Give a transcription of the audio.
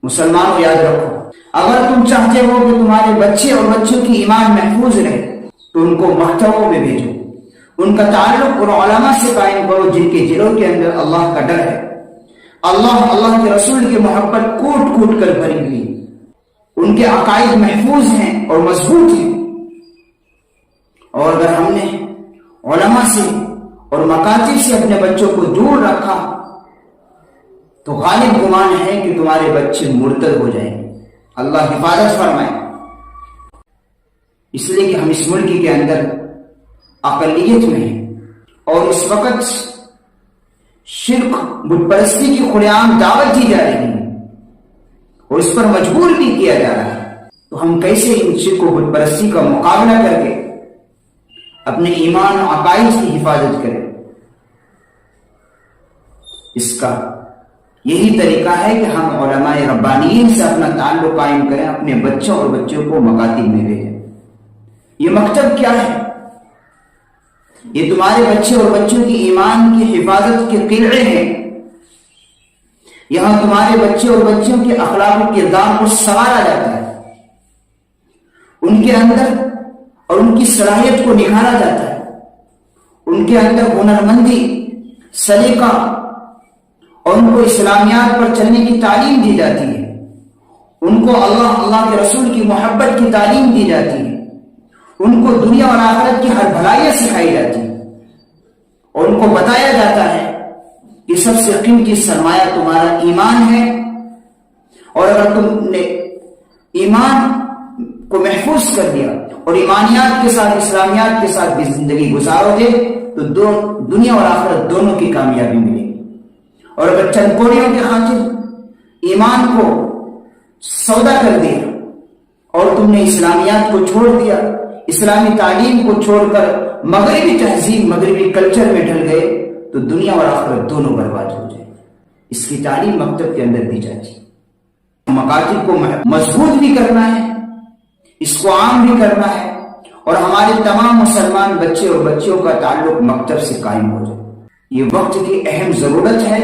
مسلمانوں یاد رکھو، اگر تم چاہتے ہو کہ تمہارے بچے اور بچوں کی ایمان محفوظ رہے تو ان کو مکتبوں میں بھیجو، ان کا تعلق ان علماء سے قائم کرو جن کے دلوں کے اندر اللہ کا ڈر ہے، اللہ کے رسول کی محبت کوٹ کوٹ کر بھری ہوئی، ان کے عقائد محفوظ ہیں اور مضبوط ہیں۔ اور اگر ہم نے علماء سے اور مکاتب سے اپنے بچوں کو دور رکھا تو غالب گمان ہے کہ تمہارے بچے مرتد ہو جائیں گے۔ اللہ حفاظت فرمائے، اس لیے کہ ہم اس ملک کے اندر اقلیت میں ہیں اور اس وقت شرک بت پرستی کی کھلے عام دعوت دی جا رہی ہے اور اس پر مجبور بھی کیا جا رہا ہے، تو ہم کیسے ان شرک و بت پرستی کا مقابلہ کر کے اپنے ایمان و عقائد کی حفاظت کریں؟ اس کا یہی طریقہ ہے کہ ہم علماء ربانیین سے اپنا تعلق قائم کریں، اپنے بچوں اور بچوں کو مکاتب میں بھیجیں۔ یہ مکتب کیا ہے؟ یہ تمہارے بچے اور بچوں کی ایمان کی حفاظت کے قلعے ہیں۔ یہاں تمہارے بچے اور بچوں کے اخلاق و کردار کو سنوارا جاتا ہے، ان کے اندر اور ان کی صلاحیت کو نکھارا جاتا ہے، ان کے اندر ہنرمندی، سلیقہ اور ان کو اسلامیات پر چلنے کی تعلیم دی جاتی ہے، ان کو اللہ کے رسول کی محبت کی تعلیم دی جاتی ہے، ان کو دنیا اور آخرت کی ہر بھلائیاں سکھائی جاتی ہیں اور ان کو بتایا جاتا ہے کہ سب سے قیمتی سرمایہ تمہارا ایمان ہے، اور اگر تم نے ایمان کو محفوظ کر دیا اور ایمانیات کے ساتھ اسلامیات کے ساتھ بھی زندگی گزارو گے تو دنیا اور آخرت دونوں کی کامیابی ملے گی۔ اور اگر چند کوڑیوں کی خاطر ایمان کو سودا کر دیا اور تم نے اسلامیات کو چھوڑ دیا، اسلامی تعلیم کو چھوڑ کر مغربی تہذیب، مغربی کلچر میں ڈھل گئے تو دنیا اور آخرت دونوں برباد ہو جائے۔ اس کی تعلیم مکتب کے اندر دی جاتی ہے۔ مکاتب کو مضبوط بھی کرنا ہے، اس کو عام بھی کرنا ہے، اور ہمارے تمام مسلمان بچے اور بچیوں کا تعلق مکتب سے قائم ہو جائے۔ یہ وقت کی اہم ضرورت ہے